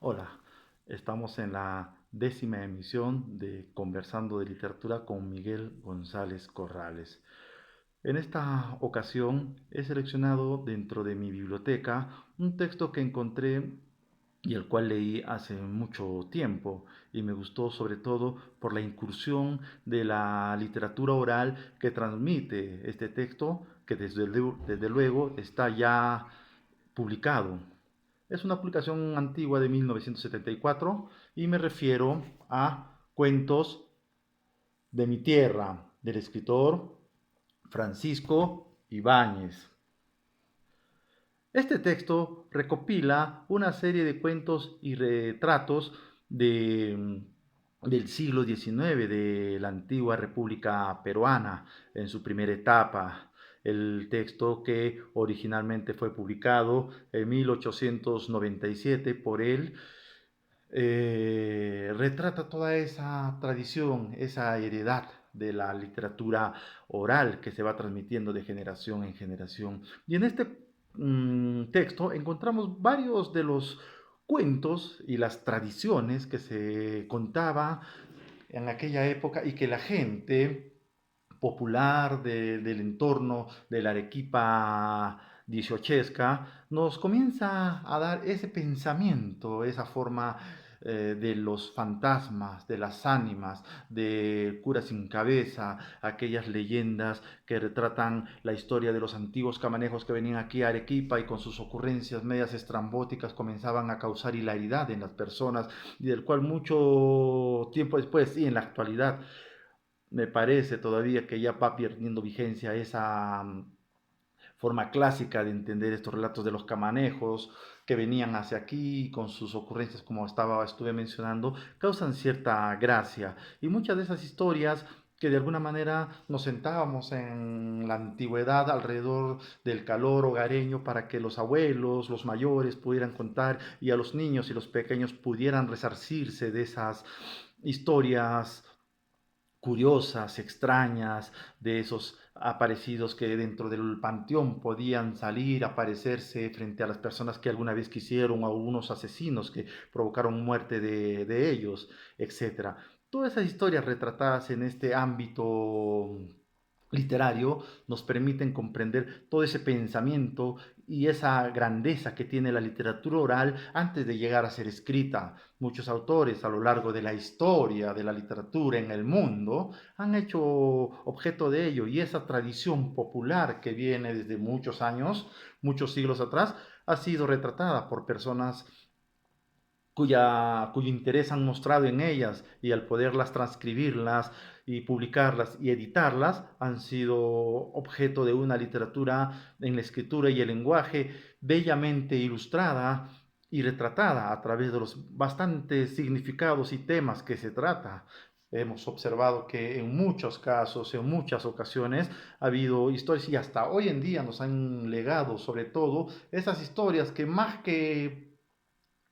Hola, estamos en la 10ª emisión de Conversando de Literatura con Miguel González Corrales. En esta ocasión he seleccionado dentro de mi biblioteca un texto que encontré y el cual leí hace mucho tiempo y me gustó sobre todo por la incursión de la literatura oral que transmite este texto que desde luego está ya publicado. Es una publicación antigua de 1974 y me refiero a Cuentos de mi tierra, del escritor Francisco Ibáñez. Este texto recopila una serie de cuentos y retratos del siglo XIX, de la antigua República Peruana, en su primera etapa. El texto que originalmente fue publicado en 1897 por él retrata toda esa tradición, esa heredad de la literatura oral que se va transmitiendo de generación en generación. Y en este texto encontramos varios de los cuentos y las tradiciones que se contaba en aquella época y que la gente popular del entorno de la Arequipa dieciochesca nos comienza a dar ese pensamiento, esa forma de los fantasmas, de las ánimas, de curas sin cabeza, aquellas leyendas que retratan la historia de los antiguos camanejos que venían aquí a Arequipa y con sus ocurrencias medias estrambóticas comenzaban a causar hilaridad en las personas y del cual mucho tiempo después y en la actualidad me parece todavía que ya va perdiendo vigencia esa forma clásica de entender estos relatos de los camanejos que venían hacia aquí con sus ocurrencias, como estuve mencionando, causan cierta gracia. Y muchas de esas historias que de alguna manera nos sentábamos en la antigüedad alrededor del calor hogareño para que los abuelos, los mayores pudieran contar y a los niños y los pequeños pudieran resarcirse de esas historias curiosas, extrañas, de esos aparecidos que dentro del panteón podían salir, aparecerse frente a las personas que alguna vez quisieron, o algunos asesinos que provocaron muerte de ellos, etcétera. Todas esas historias retratadas en este ámbito literario nos permiten comprender todo ese pensamiento y esa grandeza que tiene la literatura oral antes de llegar a ser escrita. Muchos autores a lo largo de la historia de la literatura en el mundo han hecho objeto de ello y esa tradición popular que viene desde muchos años, muchos siglos atrás, ha sido retratada por personas cuyo interés han mostrado en ellas y al poderlas transcribirlas y publicarlas y editarlas han sido objeto de una literatura en la escritura y el lenguaje bellamente ilustrada y retratada a través de los bastantes significados y temas que se trata. Hemos observado que en muchos casos, en muchas ocasiones, ha habido historias y hasta hoy en día nos han legado sobre todo esas historias que más que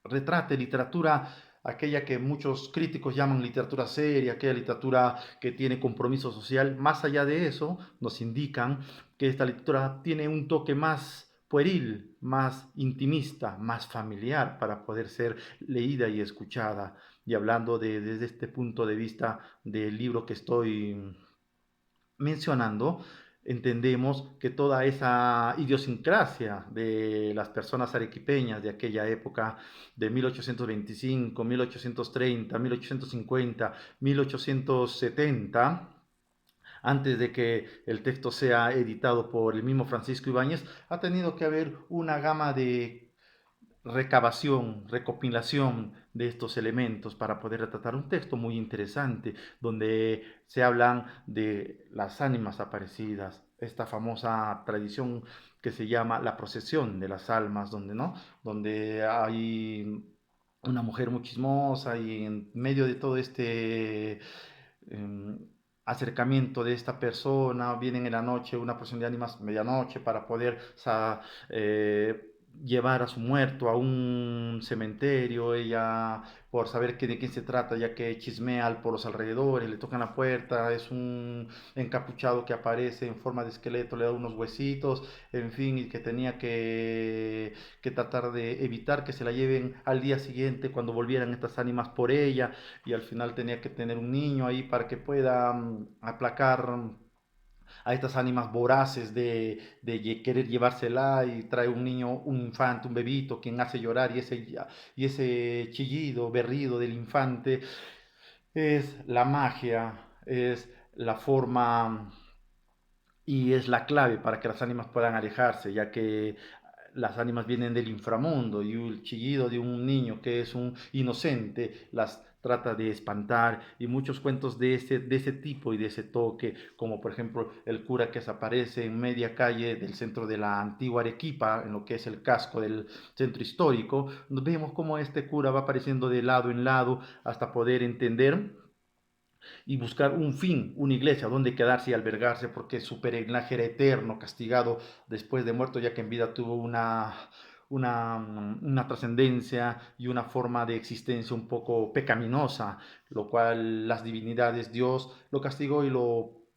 retrate literatura, aquella que muchos críticos llaman literatura seria, aquella literatura que tiene compromiso social, más allá de eso, nos indican que esta literatura tiene un toque más pueril, más intimista, más familiar para poder ser leída y escuchada. Y hablando desde este punto de vista del libro que estoy mencionando, entendemos que toda esa idiosincrasia de las personas arequipeñas de aquella época, de 1825, 1830, 1850, 1870, antes de que el texto sea editado por el mismo Francisco Ibáñez, ha tenido que haber una gama de recabación, recopilación de estos elementos para poder retratar un texto muy interesante donde se hablan de las ánimas aparecidas, esta famosa tradición que se llama la procesión de las almas, donde no, donde hay una mujer muy chismosa y en medio de todo este eh, acercamiento de esta persona, vienen en la noche una procesión de ánimas medianoche para poder eh, llevar a su muerto a un cementerio, ella por saber de quién se trata, ya que chismea por los alrededores, le tocan la puerta, es un encapuchado que aparece en forma de esqueleto, le da unos huesitos, en fin, y que tenía que tratar de evitar que se la lleven al día siguiente cuando volvieran estas ánimas por ella, y al final tenía que tener un niño ahí para que pueda aplacar a estas ánimas voraces de querer llevársela, y trae un niño, un infante, un bebito, quien hace llorar, y ese chillido, berrido del infante es la magia, es la forma y es la clave para que las ánimas puedan alejarse, ya que las ánimas vienen del inframundo y el chillido de un niño que es un inocente las trata de espantar, y muchos cuentos de ese tipo y de ese toque, como por ejemplo el cura que desaparece en media calle del centro de la antigua Arequipa, en lo que es el casco del centro histórico, vemos cómo este cura va apareciendo de lado en lado hasta poder entender y buscar un fin, una iglesia donde quedarse y albergarse, porque su peregrinaje era eterno, castigado después de muerto, ya que en vida tuvo una trascendencia y una forma de existencia un poco pecaminosa, lo cual las divinidades, Dios, lo castigó y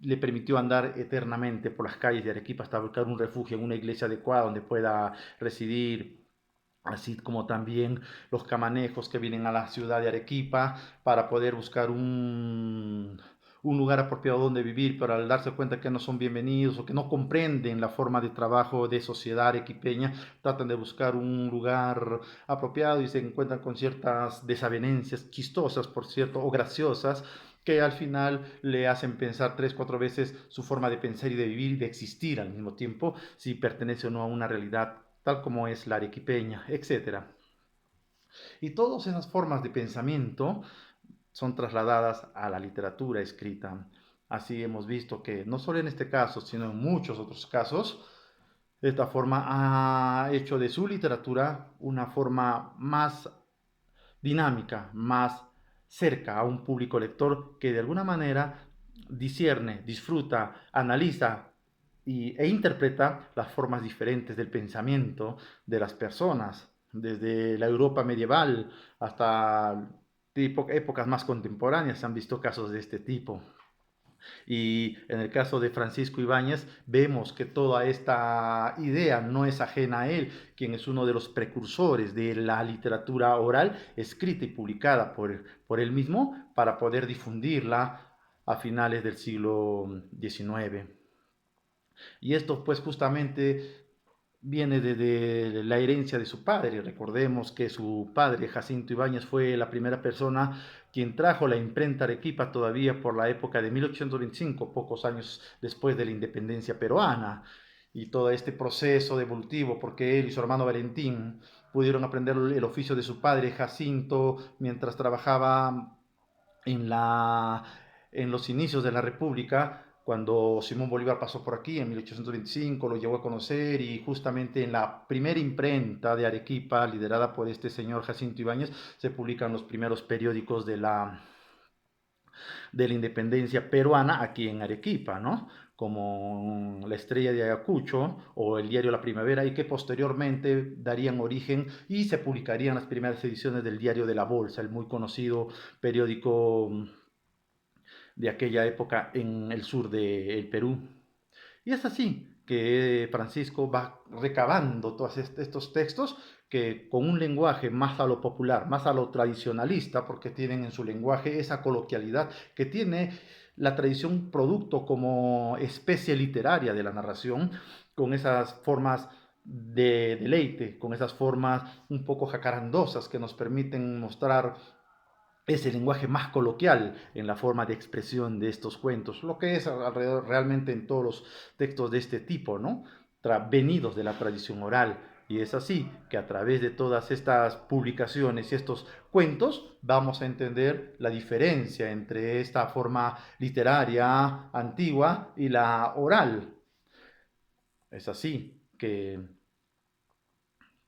le permitió andar eternamente por las calles de Arequipa hasta buscar un refugio en una iglesia adecuada donde pueda residir, así como también los camanejos que vienen a la ciudad de Arequipa para poder buscar un lugar apropiado donde vivir, pero al darse cuenta que no son bienvenidos o que no comprenden la forma de trabajo de sociedad arequipeña, tratan de buscar un lugar apropiado y se encuentran con ciertas desavenencias chistosas, por cierto, o graciosas, que al final le hacen pensar tres, cuatro veces su forma de pensar y de vivir y de existir al mismo tiempo, si pertenece o no a una realidad tal como es la arequipeña, etcétera. Y todas esas formas de pensamiento son trasladadas a la literatura escrita. Así hemos visto que no solo en este caso, sino en muchos otros casos, de esta forma ha hecho de su literatura una forma más dinámica, más cerca a un público lector que de alguna manera discierne, disfruta, analiza e interpreta las formas diferentes del pensamiento de las personas, desde la Europa medieval hasta épocas más contemporáneas se han visto casos de este tipo. Y en el caso de Francisco Ibáñez, vemos que toda esta idea no es ajena a él, quien es uno de los precursores de la literatura oral, escrita y publicada por él mismo, para poder difundirla a finales del siglo XIX. Y esto pues justamente viene de la herencia de su padre. Recordemos que su padre, Jacinto Ibáñez, fue la primera persona quien trajo la imprenta Arequipa todavía por la época de 1825, pocos años después de la independencia peruana. Y todo este proceso evolutivo, porque él y su hermano Valentín pudieron aprender el oficio de su padre, Jacinto, mientras trabajaba en, la, en los inicios de la República, cuando Simón Bolívar pasó por aquí en 1825, lo llegó a conocer, y justamente en la primera imprenta de Arequipa, liderada por este señor Jacinto Ibáñez, se publican los primeros periódicos de la independencia peruana aquí en Arequipa, ¿no? Como La Estrella de Ayacucho o el diario La Primavera, y que posteriormente darían origen y se publicarían las primeras ediciones del diario de la Bolsa, el muy conocido periódico de aquella época en el sur del Perú. Y es así que Francisco va recabando todos estos textos que con un lenguaje más a lo popular, más a lo tradicionalista, porque tienen en su lenguaje esa coloquialidad que tiene la tradición producto como especie literaria de la narración, con esas formas de deleite, con esas formas un poco jacarandosas que nos permiten mostrar ese lenguaje más coloquial en la forma de expresión de estos cuentos, lo que es alrededor realmente en todos los textos de este tipo, ¿no? Venidos de la tradición oral. Y es así que a través de todas estas publicaciones y estos cuentos vamos a entender la diferencia entre esta forma literaria antigua y la oral. Es así que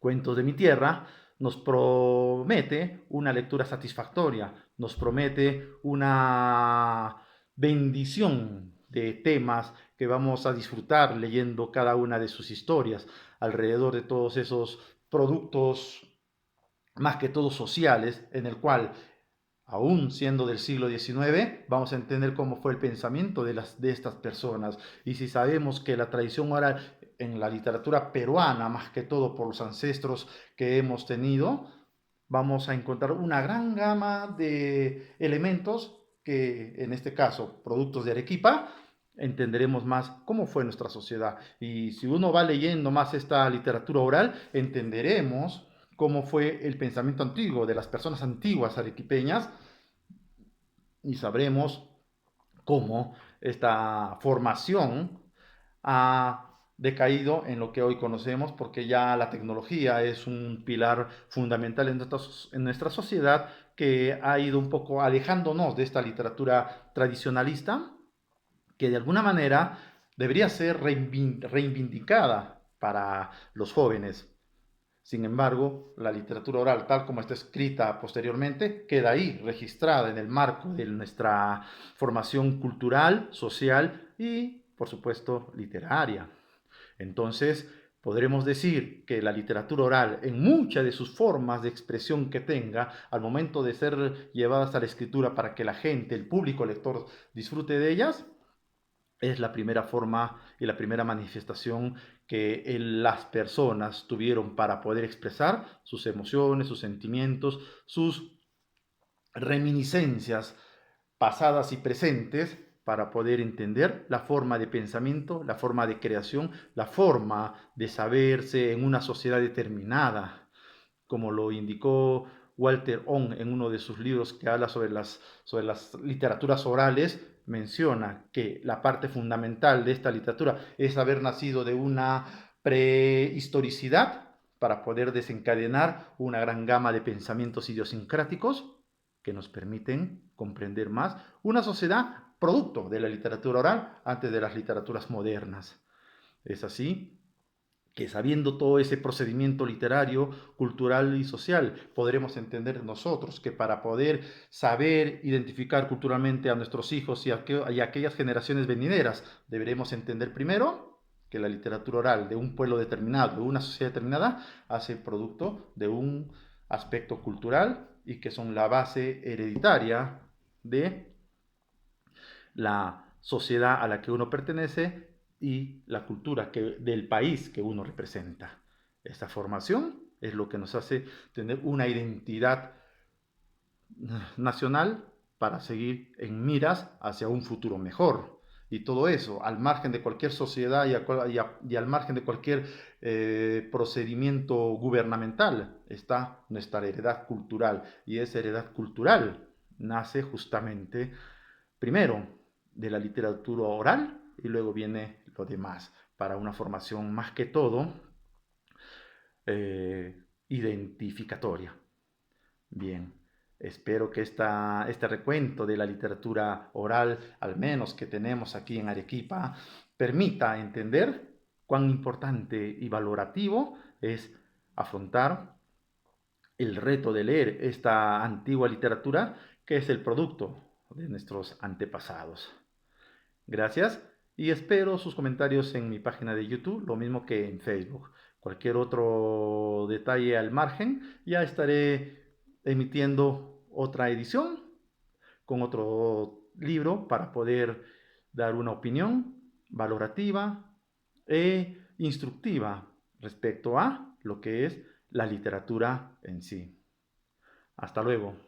Cuentos de mi tierra nos promete una lectura satisfactoria, nos promete una bendición de temas que vamos a disfrutar leyendo cada una de sus historias, alrededor de todos esos productos más que todo sociales, en el cual, aún siendo del siglo XIX, vamos a entender cómo fue el pensamiento de estas personas. Y si sabemos que la tradición oral en la literatura peruana, más que todo por los ancestros que hemos tenido, vamos a encontrar una gran gama de elementos que, en este caso, productos de Arequipa, entenderemos más cómo fue nuestra sociedad. Y si uno va leyendo más esta literatura oral, entenderemos cómo fue el pensamiento antiguo de las personas antiguas arequipeñas y sabremos cómo esta formación ha decaído en lo que hoy conocemos, porque ya la tecnología es un pilar fundamental en nuestra sociedad que ha ido un poco alejándonos de esta literatura tradicionalista, que de alguna manera debería ser reivindicada para los jóvenes. Sin embargo, la literatura oral, tal como está escrita posteriormente, queda ahí, registrada en el marco de nuestra formación cultural, social y, por supuesto, literaria. Entonces, podremos decir que la literatura oral, en muchas de sus formas de expresión que tenga, al momento de ser llevadas a la escritura para que la gente, el público lector, disfrute de ellas, es la primera forma y la primera manifestación que las personas tuvieron para poder expresar sus emociones, sus sentimientos, sus reminiscencias pasadas y presentes para poder entender la forma de pensamiento, la forma de creación, la forma de saberse en una sociedad determinada, como lo indicó Walter Ong en uno de sus libros que habla sobre las literaturas orales, menciona que la parte fundamental de esta literatura es haber nacido de una prehistoricidad para poder desencadenar una gran gama de pensamientos idiosincráticos que nos permiten comprender más una sociedad producto de la literatura oral antes de las literaturas modernas. Es así que sabiendo todo ese procedimiento literario, cultural y social, podremos entender nosotros que para poder saber identificar culturalmente a nuestros hijos y a aquellas generaciones venideras, deberemos entender primero que la literatura oral de un pueblo determinado, de una sociedad determinada, hace producto de un aspecto cultural y que son la base hereditaria de la sociedad a la que uno pertenece y la cultura del país que uno representa. Esta formación es lo que nos hace tener una identidad nacional para seguir en miras hacia un futuro mejor. Y todo eso, al margen de cualquier sociedad y al margen de cualquier procedimiento gubernamental, está nuestra heredad cultural. Y esa heredad cultural nace justamente, primero, de la literatura oral y luego viene lo demás, para una formación más que todo identificatoria. Bien, espero que este recuento de la literatura oral, al menos que tenemos aquí en Arequipa, permita entender cuán importante y valorativo es afrontar el reto de leer esta antigua literatura que es el producto de nuestros antepasados. Gracias y espero sus comentarios en mi página de YouTube, lo mismo que en Facebook. Cualquier otro detalle al margen, ya estaré emitiendo otra edición con otro libro para poder dar una opinión valorativa e instructiva respecto a lo que es la literatura en sí. Hasta luego.